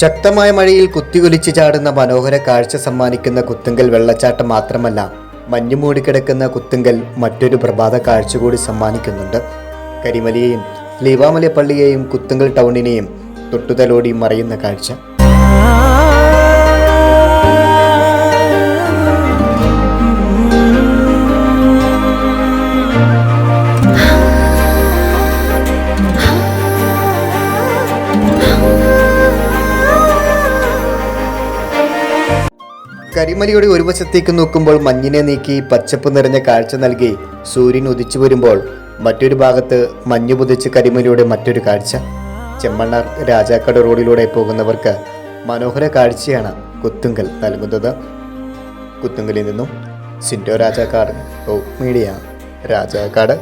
ശക്തമായ മഴയിൽ കുത്തിയൊലിച്ചു ചാടുന്ന മനോഹര കാഴ്ച സമ്മാനിക്കുന്ന കുത്തുങ്കൽ വെള്ളച്ചാട്ടം മാത്രമല്ല, മഞ്ഞു മൂടിക്കിടക്കുന്ന കുത്തുങ്കൽ മറ്റൊരു പ്രഭാത കാഴ്ച കൂടി സമ്മാനിക്കുന്നുണ്ട്. കരിമലയെയും ലീവാമല പള്ളിയെയും കുത്തുങ്കൽ ടൗണിനെയും തൊട്ടുതലോടി മറയുന്ന കാഴ്ച. കരിമലയുടെ ഒരു വശത്തേക്ക് നോക്കുമ്പോൾ മഞ്ഞിനെ നീക്കി പച്ചപ്പ് നിറഞ്ഞ കാഴ്ച നൽകി സൂര്യൻ ഉദിച്ചു വരുമ്പോൾ മറ്റൊരു ഭാഗത്ത് മഞ്ഞു പുതച്ച് കരിമലയുടെ മറ്റൊരു കാഴ്ച. ചെമ്മണ്ണാർ രാജാക്കാട് റോഡിലൂടെ പോകുന്നവർക്ക് മനോഹര കാഴ്ചയാണ് കുത്തുങ്കൽ നൽകുന്നത്. കുത്തുങ്കലിൽ നിന്നും സിൻഡോ രാജാക്കാട്, മീഡിയ, രാജാക്കാട്.